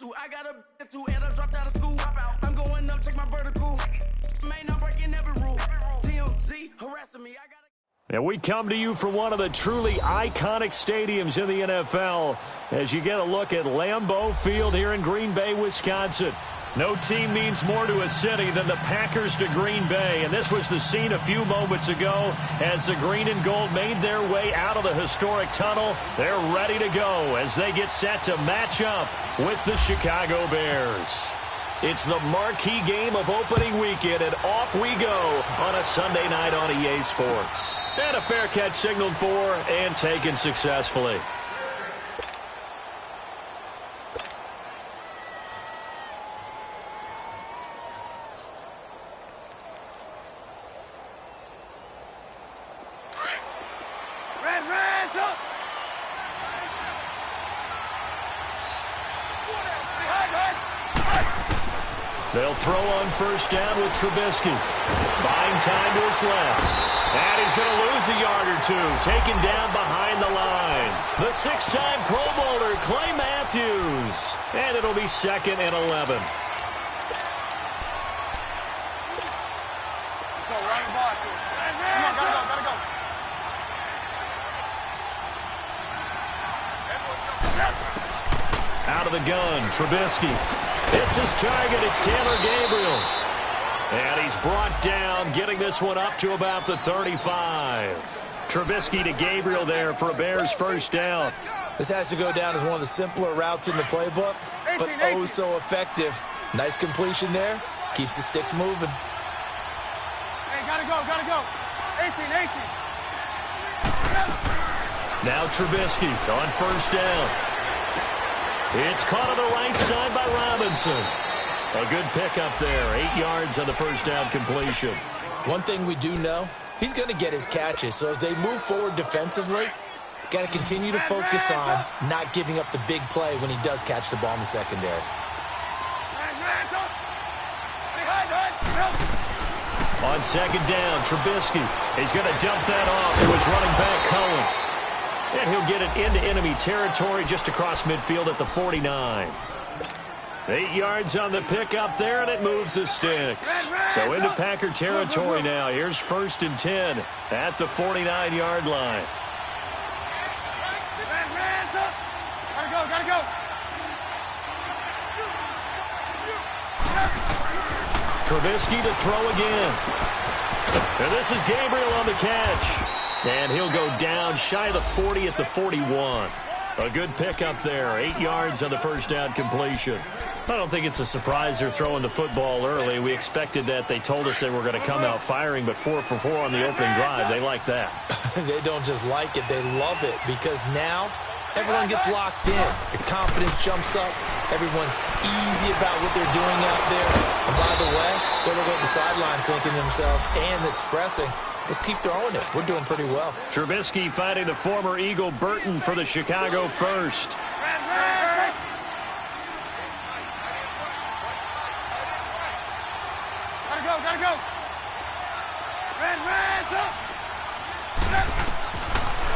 I got a two and I dropped out of school. I'm going up, check my vertical. Man, I'm breaking every rule. TMZ harassing me. And we come to you from one of the truly iconic stadiums in the NFL as you get a look at Lambeau Field here in Green Bay, Wisconsin. No team means more to a city than the Packers to Green Bay, and this was the scene a few moments ago as the green and gold made their way out of the historic tunnel. They're ready to go as they get set to match up with the Chicago Bears. It's the marquee game of opening weekend, and off we go on a Sunday night on EA Sports. And a fair catch signaled for and taken successfully. They'll throw on first down with Trubisky. Buying time to his left. And he's going to lose a yard or two. Taken down behind the line. The six-time Pro Bowler, Clay Matthews. And it'll be 2nd and 11. Out of the gun, Trubisky. It's his target. It's Taylor Gabriel. And he's brought down, getting this one up to about the 35. Trubisky to Gabriel there for a Bears first down. This has to go down as one of the simpler routes in the playbook, but oh so effective. Nice completion there. Keeps the sticks moving. Hey, gotta go. 18. Now Trubisky on first down. It's caught on the right side by Robinson. A good pickup there. 8 yards on the first down completion. One thing we do know, he's going to get his catches. So as they move forward defensively, got to continue to focus on not giving up the big play when he does catch the ball in the secondary. On second down, Trubisky. He's going to dump that off to his running back, Cohen. And he'll get it into enemy territory just across midfield at the 49. 8 yards on the pickup there, and it moves the sticks. So into Packer territory now. Here's 1st and 10 at the 49-yard line. Gotta go. Trubisky to throw again. And this is Gabriel on the catch. And he'll go down shy of the 40 at the 41. A good pickup there. 8 yards on the first down completion. I don't think it's a surprise they're throwing the football early. We expected that. They told us they were going to come out firing, but 4 for 4 on the opening drive. They like that. They don't just like it. They love it because now everyone gets locked in. The confidence jumps up. Everyone's easy about what they're doing out there. And by the way, they're looking at the sidelines thinking to themselves and expressing, let's keep throwing it. We're doing pretty well. Trubisky finding the former Eagle Burton for the Chicago first. Gotta go.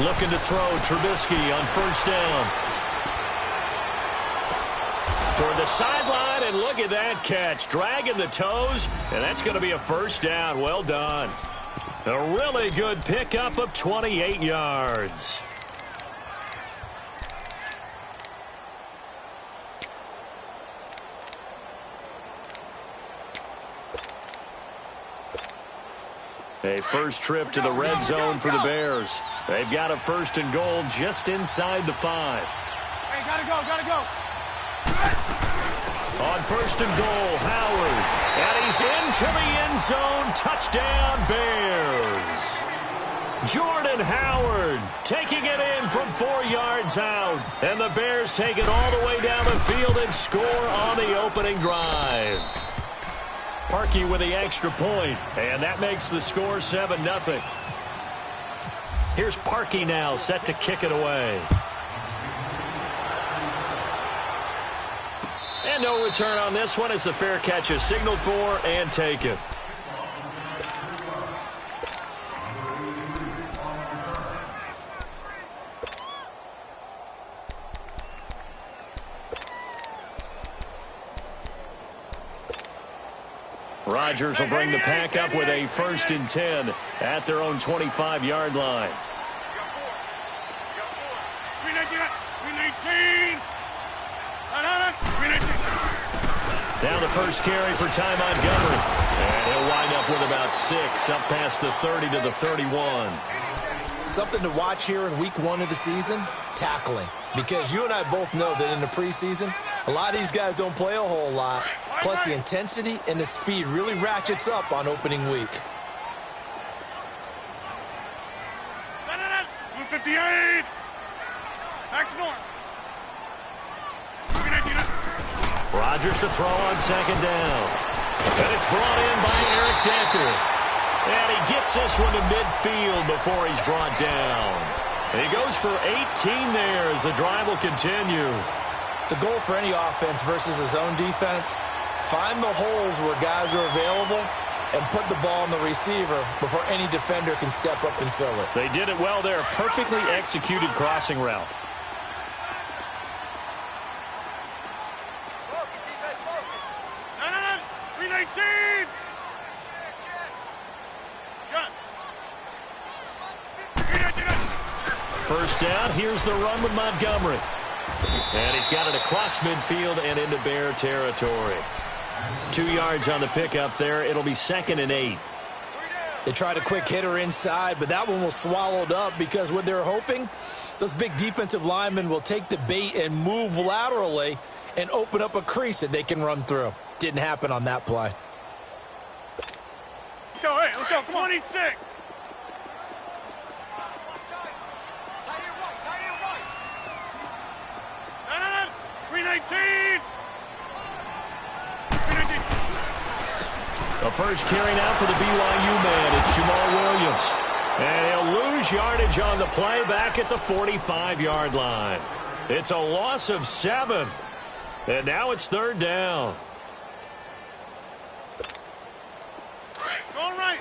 Looking to throw, Trubisky on first down. Toward the sideline, and look at that catch. Dragging the toes, and that's going to be a first down. Well done. A really good pickup of 28 yards. A first trip to the red zone for the Bears. They've got a 1st and goal just inside the 5. Hey, gotta go. On 1st and goal, Howard. And he's into the end zone. Touchdown, Bears. Jordan Howard taking it in from 4 yards out. And the Bears take it all the way down the field and score on the opening drive. Parkey with the extra point, and that makes the score 7-0. Here's Parkey now, set to kick it away. And no return on this one as the fair catch is signaled for and taken. Rodgers will bring the pack up with a 1st and 10 at their own 25-yard line. Down the first carry for Ty Montgomery. And he'll wind up with about 6, up past the 30 to the 31. Something to watch here in week 1 of the season, tackling. Because you and I both know that in the preseason, a lot of these guys don't play a whole lot. Plus, the intensity and the speed really ratchets up on opening week. 58. Back north. Rodgers to throw on 2nd down. And it's brought in by Eric Decker. And he gets this one to midfield before he's brought down. And he goes for 18 there as the drive will continue. The goal for any offense versus his own defense, find the holes where guys are available and put the ball on the receiver before any defender can step up and fill it. They did it well there. Perfectly executed crossing route. First down, here's the run with Montgomery. And he's got it across midfield and into Bear territory. 2 yards on the pickup there. It'll be 2nd and 8. They tried a quick hitter inside, but that one was swallowed up because what they're hoping, those big defensive linemen will take the bait and move laterally and open up a crease that they can run through. Didn't happen on that play. Let's go. 26. 319. The first carry now for the BYU man. It's Jamal Williams. And he'll lose yardage on the play back at the 45-yard line. It's a loss of 7. And now it's 3rd down. All right.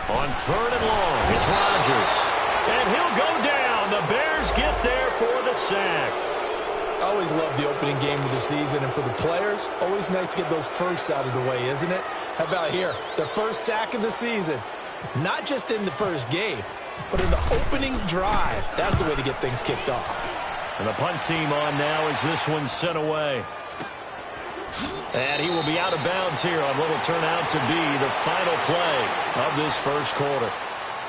On 3rd and long, it's Rodgers. And he'll go down. The Bears get there for the sack. I always love the opening game of the season, and for the players, always nice to get those firsts out of the way, isn't it? How about here? The first sack of the season. Not just in the first game, but in the opening drive. That's the way to get things kicked off. And the punt team on now as this one's sent away. And he will be out of bounds here on what will turn out to be the final play of this first quarter.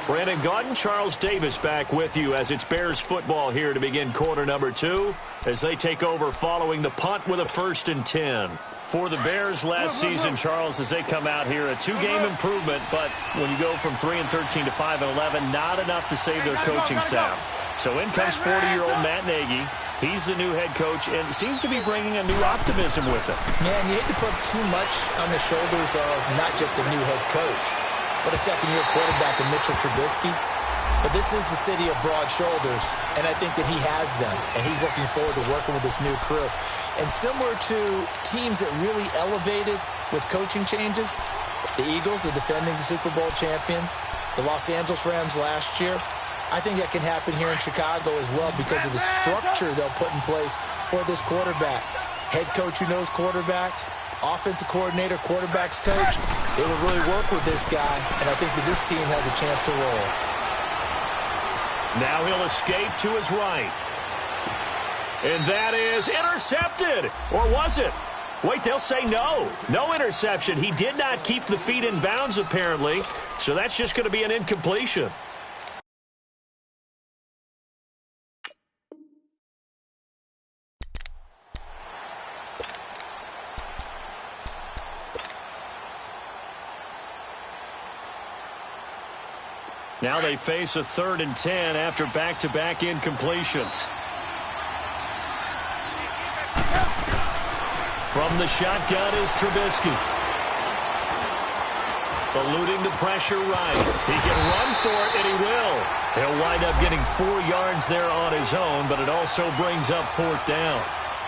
Brandon Gaudin, Charles Davis back with you as it's Bears football here to begin quarter number 2 as they take over following the punt with a 1st and 10. For the Bears last season, Charles, as they come out here, a 2-game improvement, but when you go from 3-13 to 5-11, not enough to save their coaching staff. So in comes 40-year-old Matt Nagy. He's the new head coach and seems to be bringing a new optimism with him. Man, you hate to put too much on the shoulders of not just a new head coach, but a second-year quarterback in Mitchell Trubisky. But this is the city of broad shoulders, and I think that he has them, and he's looking forward to working with this new crew. And similar to teams that really elevated with coaching changes, the Eagles, the defending Super Bowl champions, the Los Angeles Rams last year, I think that can happen here in Chicago as well because of the structure they'll put in place for this quarterback. Head coach who knows quarterbacks, offensive coordinator, quarterbacks coach. They will really work with this guy, and I think that this team has a chance to roll. Now he'll escape to his right. And that is intercepted. Or was it? Wait, they'll say no. No interception. He did not keep the feet in bounds, apparently. So that's just going to be an incompletion. Now they face a 3rd and 10 after back-to-back incompletions. From the shotgun is Trubisky. Eluding the pressure right. He can run for it, and he will. He'll wind up getting 4 yards there on his own, but it also brings up 4th down.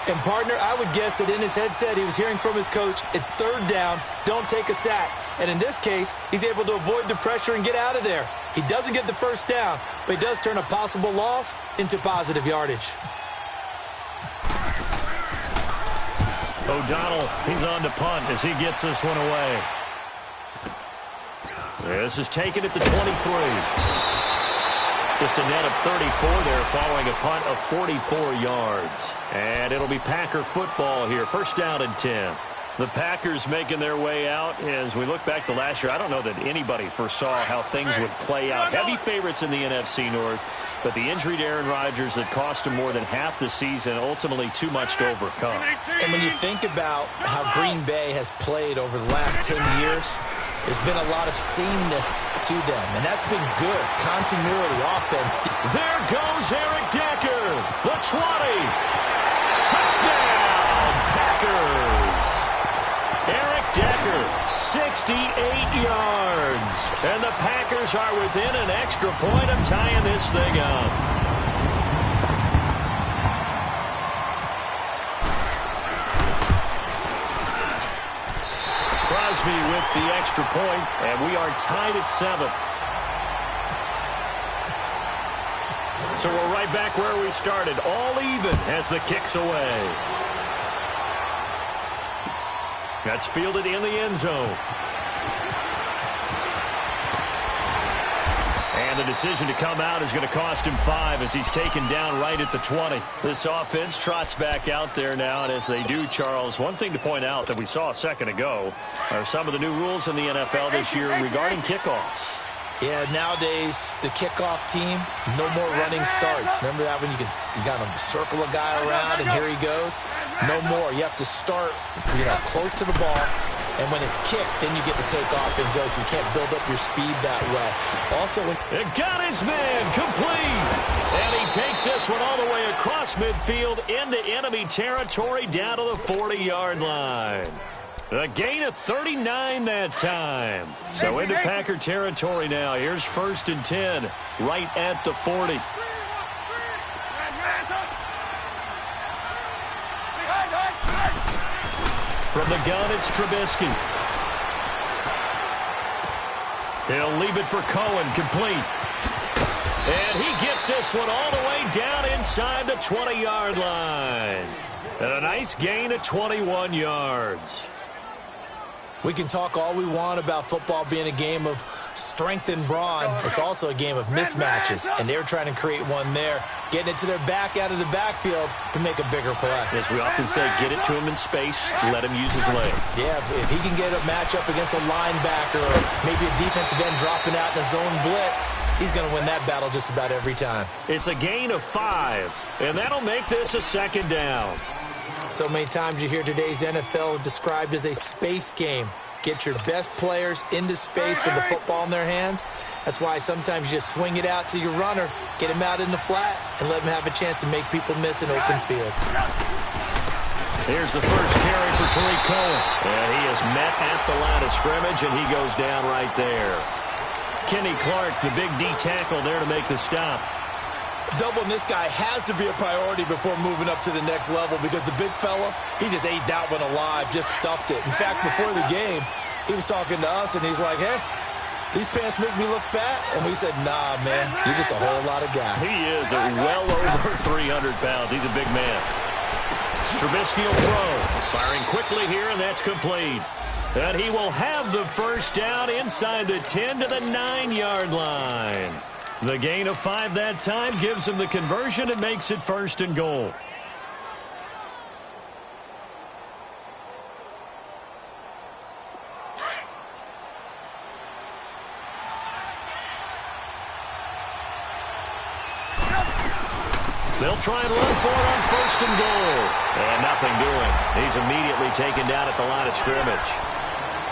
And, partner, I would guess that in his headset he was hearing from his coach, it's third down, don't take a sack. And in this case, he's able to avoid the pressure and get out of there. He doesn't get the first down, but he does turn a possible loss into positive yardage. O'Donnell, he's on to punt as he gets this one away. This is taken at the 23. Just a net of 34 there following a punt of 44 yards. And it'll be Packer football here. First down and 10. The Packers making their way out. As we look back to last year, I don't know that anybody foresaw how things would play out. Heavy favorites in the NFC North, but the injury to Aaron Rodgers that cost him more than half the season, ultimately too much to overcome. And when you think about how Green Bay has played over the last 10 years, there's been a lot of sameness to them, and that's been good. Continuity, offense. There goes Eric Decker, the 20. Touchdown, Packers. Eric Decker, 68 yards. And the Packers are within an extra point of tying this thing up. Crosby with the extra point, and we are tied at 7. So we're right back where we started, all even as the kick's away. That's fielded in the end zone. And the decision to come out is going to cost him 5 as he's taken down right at the 20. This offense trots back out there now, and as they do, Charles, one thing to point out that we saw a second ago are some of the new rules in the NFL this year regarding kickoffs. Yeah, nowadays, the kickoff team, no more running starts. Remember that when you kind of circle a guy around and here he goes? No more. You have to start, close to the ball. And when it's kicked, then you get to take off and go, so you can't build up your speed that way. Also, it got his man complete. And he takes this one all the way across midfield into enemy territory down to the 40-yard line. A gain of 39 that time. So into Packer territory now. Here's 1st and 10, right at the 40. From the gun, it's Trubisky. He'll leave it for Cohen, complete. And he gets this one all the way down inside the 20-yard line. And a nice gain of 21 yards. We can talk all we want about football being a game of strength and brawn. It's also a game of mismatches, and they're trying to create one there, getting it to their back out of the backfield to make a bigger play. As we often say, get it to him in space, let him use his leg. Yeah, if he can get a matchup against a linebacker or maybe a defensive end dropping out in a zone blitz, he's going to win that battle just about every time. It's a gain of 5, and that'll make this a 2nd down. So many times you hear today's NFL described as a space game. Get your best players into space with the football in their hands. That's why sometimes you just swing it out to your runner, get him out in the flat, and let him have a chance to make people miss an open field. Here's the first carry for Tariq Cohen. And he is met at the line of scrimmage, and he goes down right there. Kenny Clark, the big D tackle there to make the stop. Doubling this guy has to be a priority before moving up to the next level because the big fella, he just ate that one alive, just stuffed it. In fact, before the game, he was talking to us, and he's like, hey, these pants make me look fat. And we said, nah, man, you're just a whole lot of guy. He is well over 300 pounds. He's a big man. Trubisky will throw. Firing quickly here, and that's complete. And he will have the first down inside the 10 to the 9-yard line. The gain of 5 that time gives him the conversion and makes it 1st and goal. They'll try and run for it on 1st and goal. And nothing doing. He's immediately taken down at the line of scrimmage.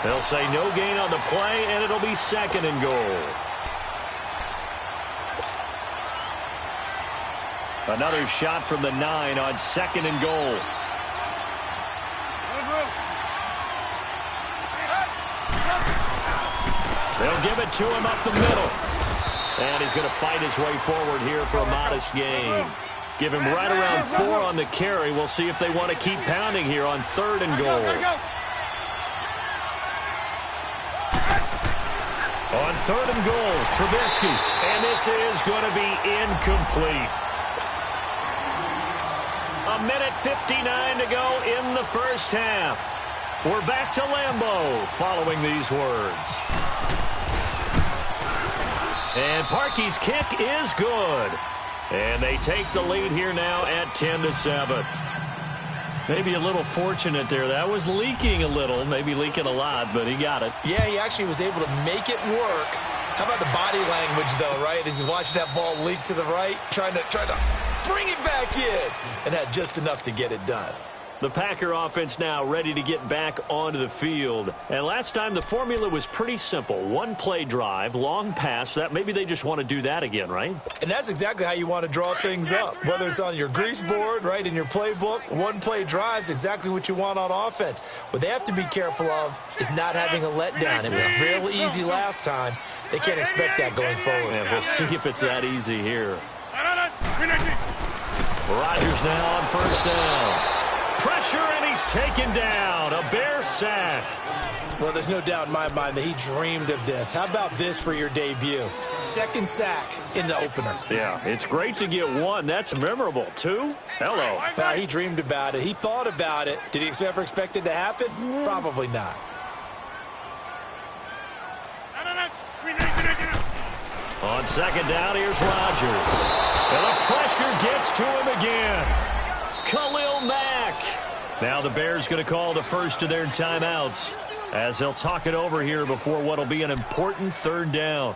They'll say no gain on the play, and it'll be 2nd and goal. Another shot from the 9 on 2nd and goal. They'll give it to him up the middle. And he's going to fight his way forward here for a modest gain. Give him right around 4 on the carry. We'll see if they want to keep pounding here on 3rd and goal. On 3rd and goal, Trubisky. And this is going to be incomplete. 1:59 to go in the first half. We're back to Lambeau following these words. And Parkey's kick is good. And they take the lead here now at 10-7. Maybe a little fortunate there. That was leaking a little, maybe leaking a lot, but he got it. Yeah, he actually was able to make it work. How about the body language, though, right? As he's watching that ball leak to the right, trying to bring it back in, and had just enough to get it done. The Packer offense now ready to get back onto the field. And last time the formula was pretty simple. 1-play drive, long pass. That maybe they just want to do that again, right? And that's exactly how you want to draw things up. Whether it's on your grease board, right, in your playbook, 1-play drive's exactly what you want on offense. What they have to be careful of is not having a letdown. It was real easy last time. They can't expect that going forward. And we'll see if it's that easy here. Rodgers now on 1st down. Pressure, and he's taken down. A Bear sack. Well, there's no doubt in my mind that he dreamed of this. How about this for your debut? 2nd sack in the opener. Yeah, it's great to get 1. That's memorable. 2? Hello. He dreamed about it. He thought about it. Did he ever expect it to happen? Probably not. On 2nd down, here's Rodgers. And the pressure gets to him again. Khalil Mack. Now the Bears going to call the first of their timeouts as they'll talk it over here before what will be an important 3rd down.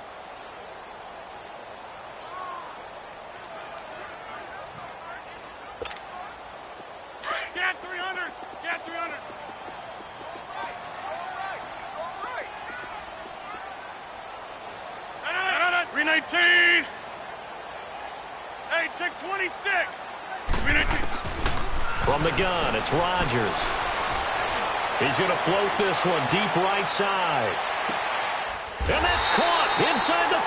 Get 300. Get 300. 319. Hey, check 26. 319. From the gun, it's Rodgers. He's going to float this one deep right side. And that's caught inside the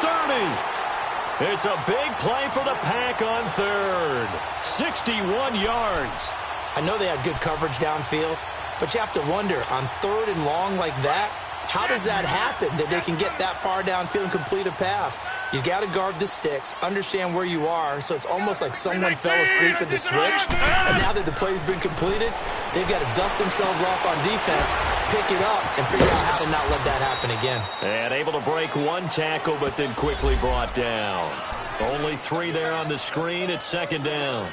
30. It's a big play for the Pack on 3rd. 61 yards. I know they had good coverage downfield, but you have to wonder, on 3rd and long like that, how does that happen, that they can get that far downfield and complete a pass? You got to guard the sticks, understand where you are, so it's almost like someone fell asleep at the switch, and now that the play's been completed, they've got to dust themselves off on defense, pick it up, and figure out how to not let that happen again. And able to break 1 tackle, but then quickly brought down. Only 3 there on the screen. It's 2nd down.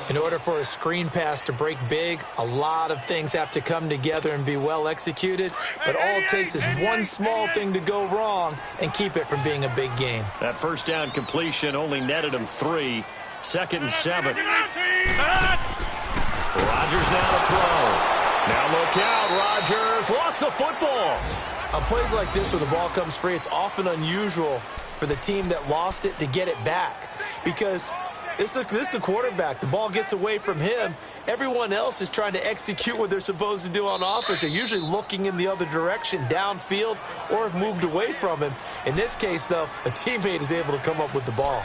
In order for a screen pass to break big, a lot of things have to come together and be well executed. But all it takes is one small thing to go wrong and keep it from being a big game. That 1st down completion only netted him 3. 2nd and 7. Rodgers now to throw. Now look out, Rodgers lost the football. On plays like this where the ball comes free, it's often unusual for the team that lost it to get it back. Because this is the quarterback. The ball gets away from him. Everyone else is trying to execute what they're supposed to do on offense. They're usually looking in the other direction, downfield, or have moved away from him. In this case, though, a teammate is able to come up with the ball.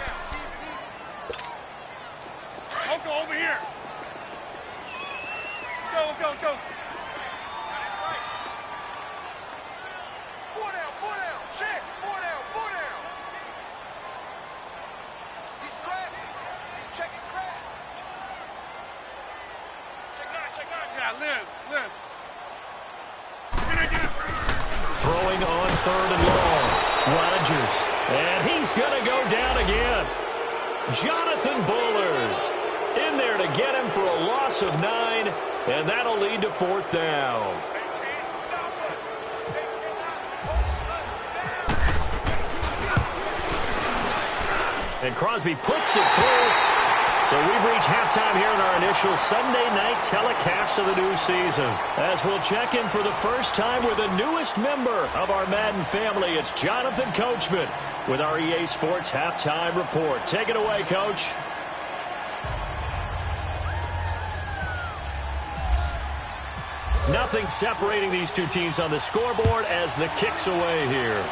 Let's go over here. Let's go. Four down, check. Four down. He's crashing. He's checking crash. Check nine. Yeah, Liz. Throwing on 3rd and long. Rodgers. And he's going to go down again. Jonathan Bullard in there to get him for a loss of 9. And that'll lead to 4th down. And Crosby puts it through. So we've reached halftime here in our initial Sunday night telecast of the new season. As we'll check in for the first time with the newest member of our Madden family, it's Jonathan Coachman with our EA Sports Halftime Report. Take it away, Coach. Nothing separating these two teams on the scoreboard as the kick's away here.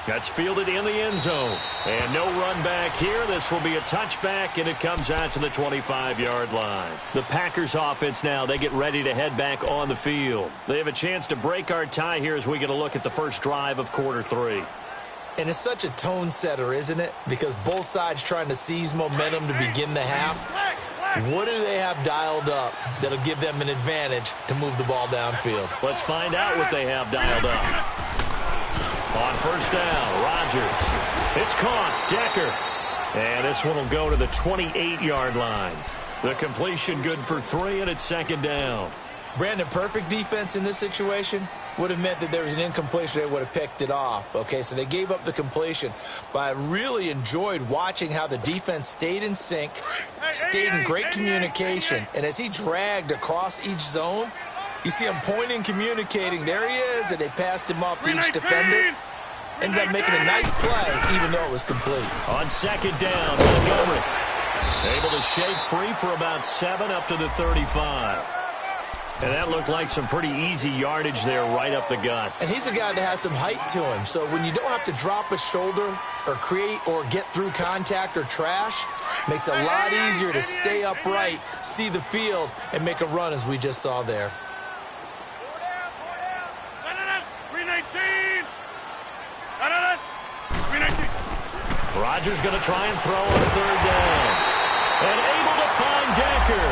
That's fielded in the end zone. And no run back here. This will be a touchback, and it comes out to the 25-yard line. The Packers offense now, they get ready to head back on the field. They have a chance to break our tie here as we get a look at the first drive of quarter 3. And it's such a tone setter, isn't it? Because both sides trying to seize momentum to begin the half. What do they have dialed up that'll give them an advantage to move the ball downfield? Let's find out what they have dialed up. On first down, Rodgers. It's caught. Decker. And this one will go to the 28-yard line. The completion good for 3, and it's second down. Brandon, perfect defense in this situation would have meant that there was an incompletion. They would have picked it off. Okay, so they gave up the completion. But I really enjoyed watching how the defense stayed in sync, stayed in great communication. And as he dragged across each zone, you see him pointing, communicating. There he is, and they passed him off to each defender. Ended up making a nice play, even though it was complete. On second down, Montgomery. Able to shake free for about 7 up to the 35. And that looked like some pretty easy yardage there right up the gut. And he's a guy that has some height to him. So when you don't have to drop a shoulder or create or get through contact or trash, makes it a lot easier to stay upright, see the field, and make a run as we just saw there. 319. Rodgers going to try and throw on third down. And able to find Decker.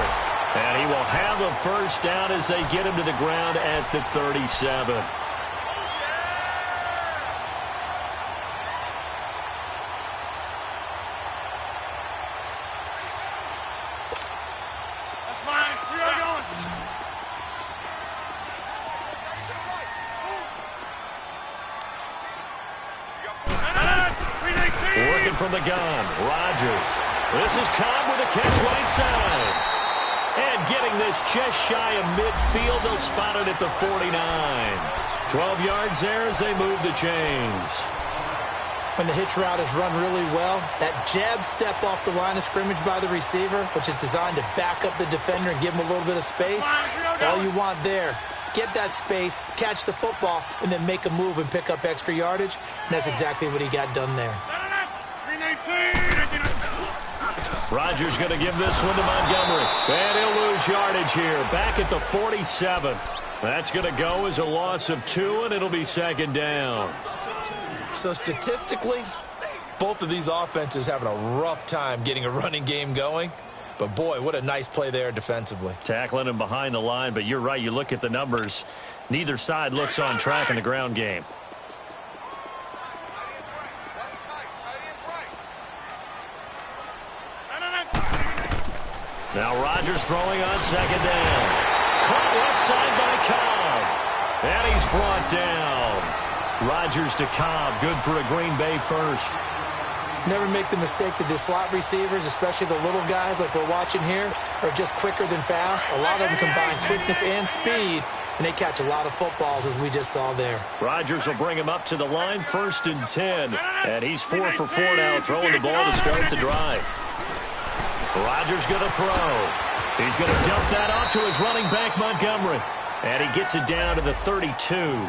And he will have a first down as they get him to the ground at the 37. That's fine. We are going. Working from the gun, Rodgers. This is Cobb with a catch right side. And getting this just shy of midfield, they'll spot it at the 49. 12 yards there as they move the chains. When the hitch route is run really well, that jab step off the line of scrimmage by the receiver, which is designed to back up the defender and give him a little bit of space, all you want there, get that space, catch the football, and then make a move and pick up extra yardage. And that's exactly what he got done there. 319. Rodgers going to give this one to Montgomery. And he'll lose yardage here. Back at the 47. That's going to go as a loss of 2, and it'll be second down. So statistically, both of these offenses having a rough time getting a running game going. But, boy, what a nice play there defensively. Tackling him behind the line, but you're right. You look at the numbers. Neither side looks on track in the ground game. Now Rodgers throwing on second down. Caught left side by Cobb. And he's brought down. Rodgers to Cobb. Good for a Green Bay first. Never make the mistake that the slot receivers, especially the little guys like we're watching here, are just quicker than fast. A lot of them combine quickness and speed, and they catch a lot of footballs as we just saw there. Rodgers will bring him up to the line, 1st and 10. And he's 4 for 4 now, throwing the ball to start the drive. Rodgers going to throw. He's going to dump that off to his running back, Montgomery. And he gets it down to the 32.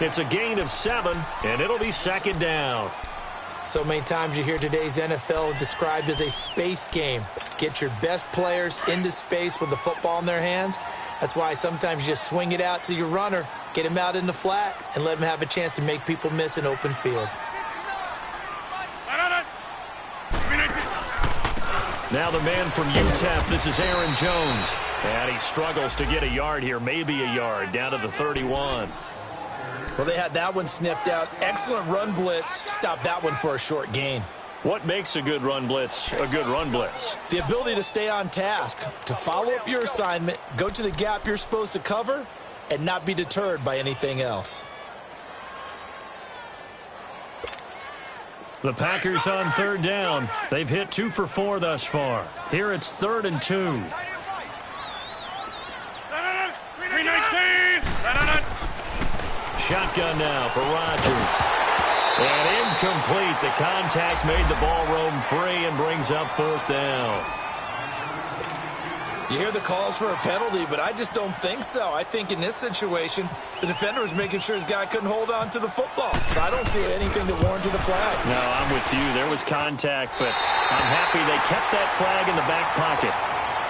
It's a gain of 7, and it'll be second down. So many times you hear today's NFL described as a space game. Get your best players into space with the football in their hands. That's why sometimes you just swing it out to your runner, get him out in the flat, and let him have a chance to make people miss an open field. Now the man from UTEP, this is Aaron Jones. And he struggles to get a yard here, maybe a yard, down to the 31. Well, they had that one sniffed out. Excellent run blitz. Stopped that one for a short gain. What makes a good run blitz a good run blitz? The ability to stay on task, to follow up your assignment, go to the gap you're supposed to cover, and not be deterred by anything else. The Packers on third down. They've hit 2 for 4 thus far. Here it's 3rd and 2. 319. Shotgun now for Rodgers. And incomplete. The contact made the ball roam free and brings up 4th down. You hear the calls for a penalty, but I just don't think so. I think in this situation, the defender was making sure his guy couldn't hold on to the football. So I don't see anything that warranted the flag. No, I'm with you. There was contact, but I'm happy they kept that flag in the back pocket.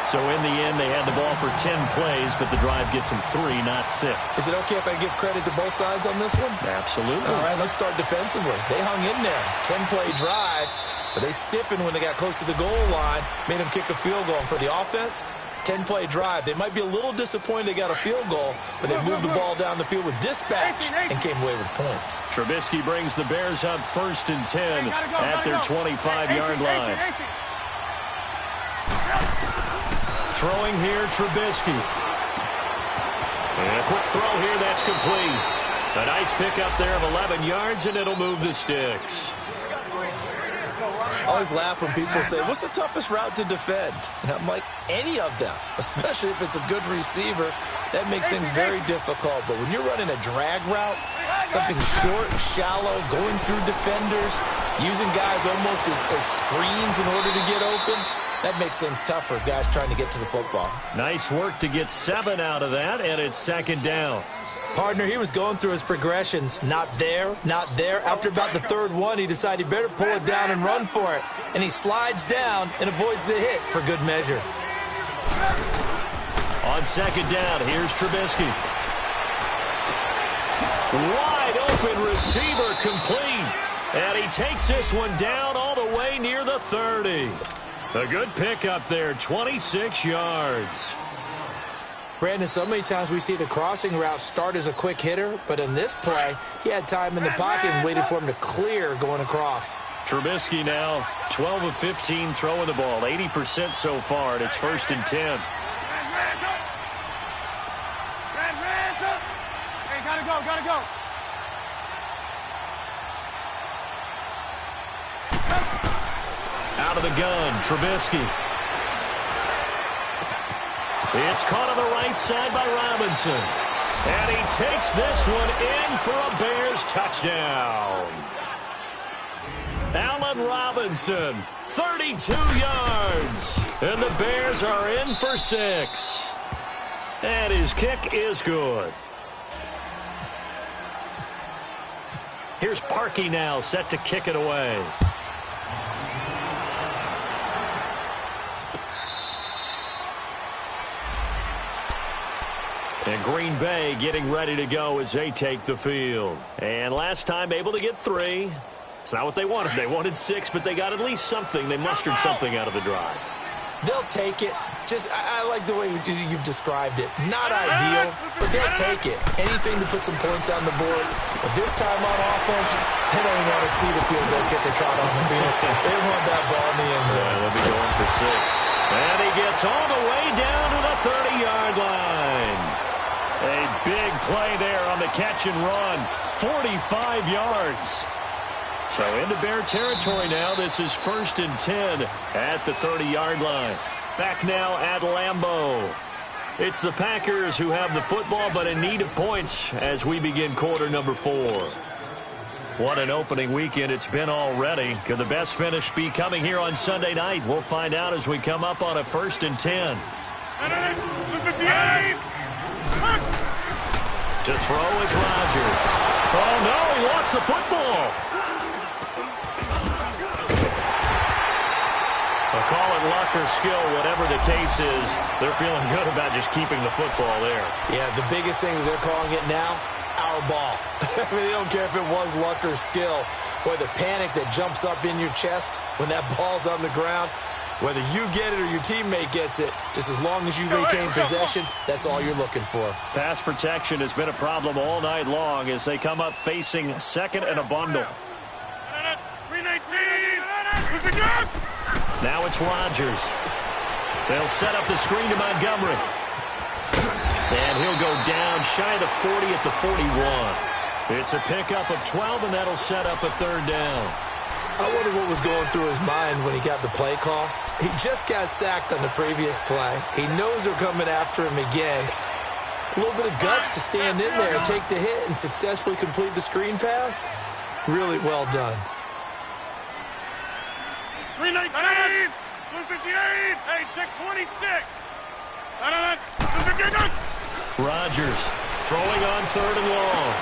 So in the end, they had the ball for 10 plays, but the drive gets them 3, not 6. Is it okay if I give credit to both sides on this one? Absolutely. All right, let's start defensively. They hung in there. 10-play drive, but they stiffened when they got close to the goal line, made them kick a field goal. For the offense, 10-play drive. They might be a little disappointed they got a field goal, but they moved the ball down the field with dispatch and came away with points. Trubisky brings the Bears up 1st and 10 at their 25-yard line. Throwing here, Trubisky. And a quick throw here, that's complete. A nice pickup there of 11 yards, and it'll move the sticks. I always laugh when people say, what's the toughest route to defend? And I'm like, any of them, especially if it's a good receiver. That makes things very difficult. But when you're running a drag route, something short, shallow, going through defenders, using guys almost as screens in order to get open, that makes things tough for guys trying to get to the football. Nice work to get 7 out of that, and it's 2nd down. Partner, he was going through his progressions. Not there, not there. After about the 3rd one, he decided he better pull it down and run for it. And he slides down and avoids the hit for good measure. On 2nd down, here's Trubisky. Wide open receiver complete. And he takes this one down all the way near the 30. A good pickup there, 26 yards. Brandon, so many times we see the crossing route start as a quick hitter, but in this play, he had time in the pocket and waited for him to clear going across. Trubisky now 12 of 15 throwing the ball, 80% so far, and it's 1st and 10. Hey, gotta go. Out of the gun, Trubisky. It's caught on the right side by Robinson. And he takes this one in for a Bears touchdown. Allen Robinson, 32 yards. And the Bears are in for 6. And his kick is good. Here's Parkey now, set to kick it away. And Green Bay getting ready to go as they take the field. And last time able to get 3. It's not what they wanted. They wanted 6, but they got at least something. They mustered something out of the drive. They'll take it. I like the way you've described it. Not ideal, but they'll take it. Anything to put some points on the board. But this time on offense, they don't want to see the field goal kicker trot on the field. They want that ball in the end zone. They'll be going for 6. And he gets all the way down to the 30-yard line. A big play there on the catch and run. 45 yards. So into Bear territory now. This is 1st and 10 at the 30-yard line. Back now at Lambeau. It's the Packers who have the football, but in need of points as we begin quarter number 4. What an opening weekend it's been already. Could the best finish be coming here on Sunday night? We'll find out as we come up on a 1st and 10. To throw is Rodgers. Oh, no, he lost the football. They'll call it luck or skill, whatever the case is. They're feeling good about just keeping the football there. Yeah, the biggest thing that they're calling it now, our ball. I mean, they don't care if it was luck or skill. Boy, the panic that jumps up in your chest when that ball's on the ground, whether you get it or your teammate gets it, just as long as you retain possession, that's all you're looking for. Pass protection has been a problem all night long as they come up facing 2nd and a bundle. Now it's Rodgers. They'll set up the screen to Montgomery. And he'll go down shy of the 40 at the 41. It's a pickup of 12, and that'll set up a 3rd down. I wonder what was going through his mind when he got the play call. He just got sacked on the previous play. He knows they're coming after him again. A little bit of guts to stand in there and take the hit and successfully complete the screen pass. Really well done. 319, 258, hey, check 26. Rodgers throwing on 3rd and long.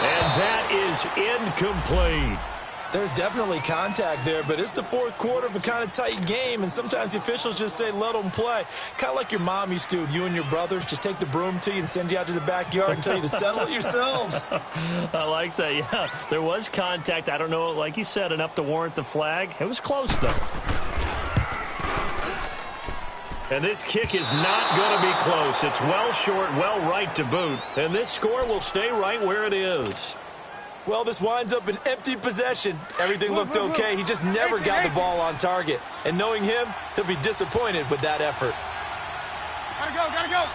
And that is incomplete. There's definitely contact there, but it's the 4th quarter of a kind of tight game, and sometimes the officials just say, let them play. Kind of like your mom used to with you and your brothers. Just take the broom to you and send you out to the backyard and tell you to settle it yourselves. I like that, yeah. There was contact. I don't know, like you said, enough to warrant the flag. It was close, though. And this kick is not going to be close. It's well short, well right to boot. And this score will stay right where it is. Well, this winds up an empty possession. Everything looked okay. He just never got the ball on target. And knowing him, he'll be disappointed with that effort. Gotta go.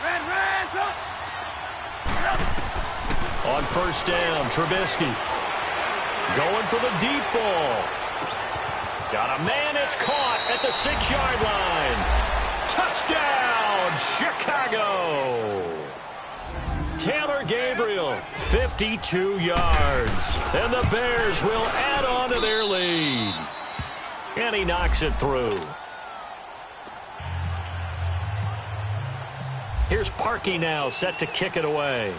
Red, up. On 1st down, Trubisky going for the deep ball. Got a man, it's caught at the 6-yard line. Touchdown, Chicago. Taylor Gabriel, 52 yards. And the Bears will add on to their lead. And he knocks it through. Here's Parkey now, set to kick it away.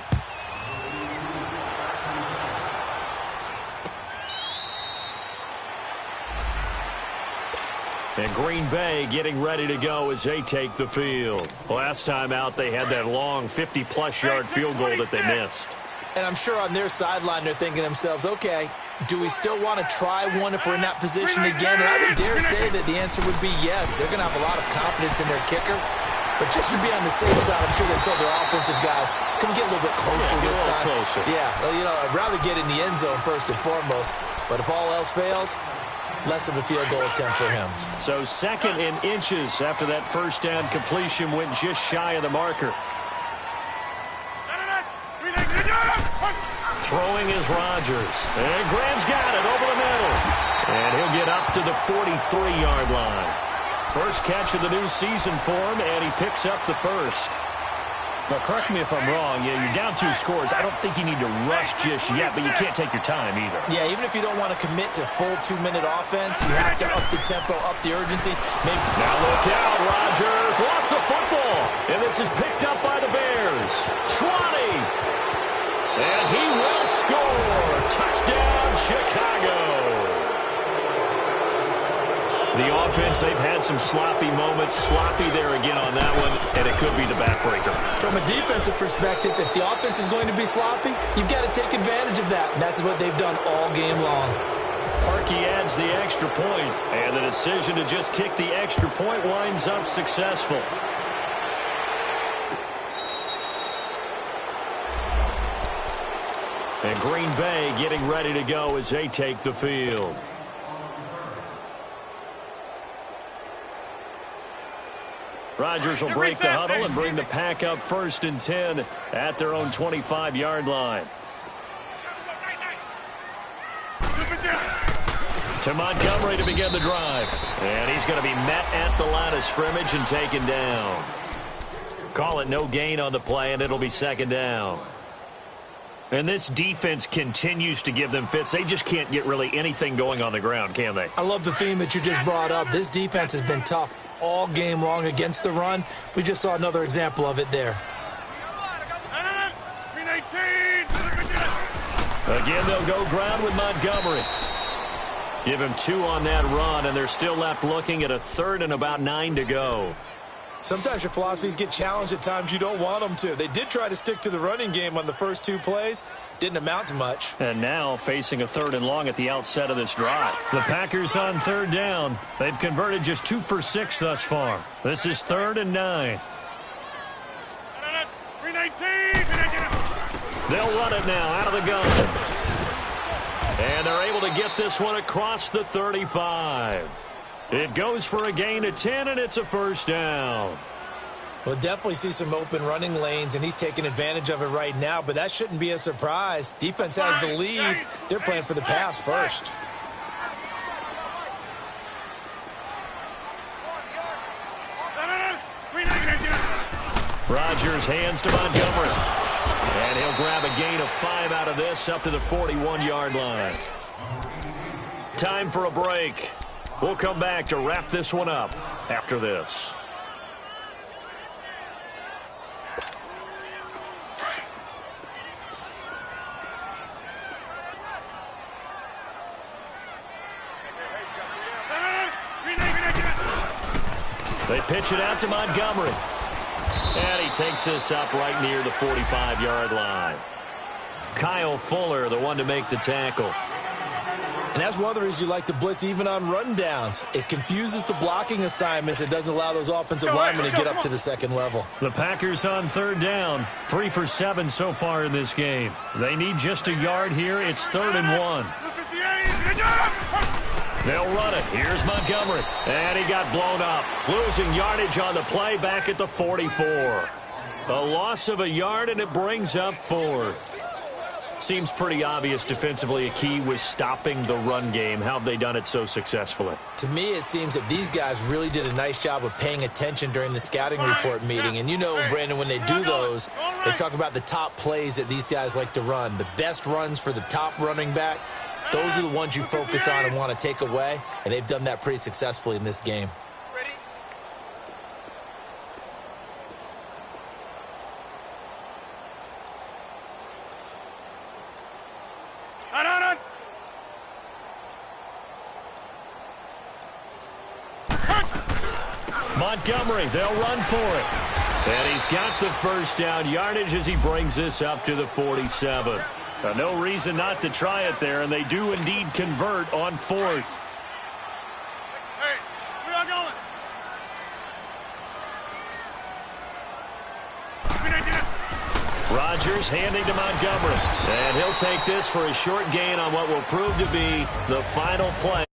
And Green Bay getting ready to go as they take the field. Last time out, they had that long 50-plus yard field goal that they missed. And I'm sure on their sideline they're thinking to themselves, okay, do we still want to try one if we're in that position again? And I would dare say that the answer would be yes. They're going to have a lot of confidence in their kicker. But just to be on the safe side, I'm sure they told their offensive guys, can we get a little bit closer this time? Closer. Yeah, I'd rather get in the end zone first and foremost. But if all else fails, less of a field goal attempt for him. So 2nd and inches after that 1st down completion went just shy of the marker. Throwing is Rodgers. And Graham's got it over the middle. And he'll get up to the 43-yard line. First catch of the new season for him, and he picks up the 1st. Now, correct me if I'm wrong. Yeah, you're down 2 scores. I don't think you need to rush just yet, but you can't take your time either. Yeah, even if you don't want to commit to full 2-minute offense, you have to up the tempo, up the urgency. Maybe. Now look out, Rodgers lost the football, and this is picked up by the Bears. 20, and he will score. Touchdown, Chicago. The offense, they've had some sloppy moments. Sloppy there again on that one, and it could be the backbreaker. From a defensive perspective, if the offense is going to be sloppy, you've got to take advantage of that. And that's what they've done all game long. Parkey adds the extra point, and the decision to just kick the extra point winds up successful. And Green Bay getting ready to go as they take the field. Rodgers will break the huddle and bring the pack up 1st and 10 at their own 25-yard line. To Montgomery to begin the drive. And he's going to be met at the line of scrimmage and taken down. Call it no gain on the play, and it'll be 2nd down. And this defense continues to give them fits. They just can't get really anything going on the ground, can they? I love the theme that you just brought up. This defense has been tough all game long against the run. We just saw another example of it there. Again, they'll go ground with Montgomery. Give him 2 on that run, and they're still left looking at a 3rd and about 9 to go. Sometimes your philosophies get challenged at times you don't want them to. They did try to stick to the running game on the first 2 plays. Didn't amount to much. And now facing a 3rd and long at the outset of this drive. The Packers on 3rd down. They've converted just 2 for 6 thus far. This is 3rd and 9. They'll run it now out of the gun. And they're able to get this one across the 35. It goes for a gain of 10, and it's a 1st down. We'll definitely see some open running lanes, and he's taking advantage of it right now, but that shouldn't be a surprise. Defense has the lead. They're playing for the pass first. Rodgers hands to Montgomery. And he'll grab a gain of 5 out of this up to the 41-yard line. Time for a break. We'll come back to wrap this one up after this. They pitch it out to Montgomery. And he takes this up right near the 45-yard line. Kyle Fuller, the one to make the tackle. And that's one of the reasons you like to blitz even on rundowns. It confuses the blocking assignments. It doesn't allow those offensive linemen to get up to the second level. The Packers on third down. 3 for 7 so far in this game. They need just a yard here. It's 3rd and 1. They'll run it. Here's Montgomery. And he got blown up. Losing yardage on the play back at the 44. A loss of a yard, and it brings up 4th. Seems pretty obvious defensively a key was stopping the run game. How have they done it so successfully? To me, it seems that these guys really did a nice job of paying attention during the scouting report meeting. And you know, Brandon, when they do those, they talk about the top plays that these guys like to run. The best runs for the top running back, those are the ones you focus on and want to take away. And they've done that pretty successfully in this game. Montgomery, they'll run for it. And he's got the first down yardage as he brings this up to the 47. No reason not to try it there, and they do indeed convert on 4th. Hey, where y'all going? Rodgers handing to Montgomery. And he'll take this for a short gain on what will prove to be the final play.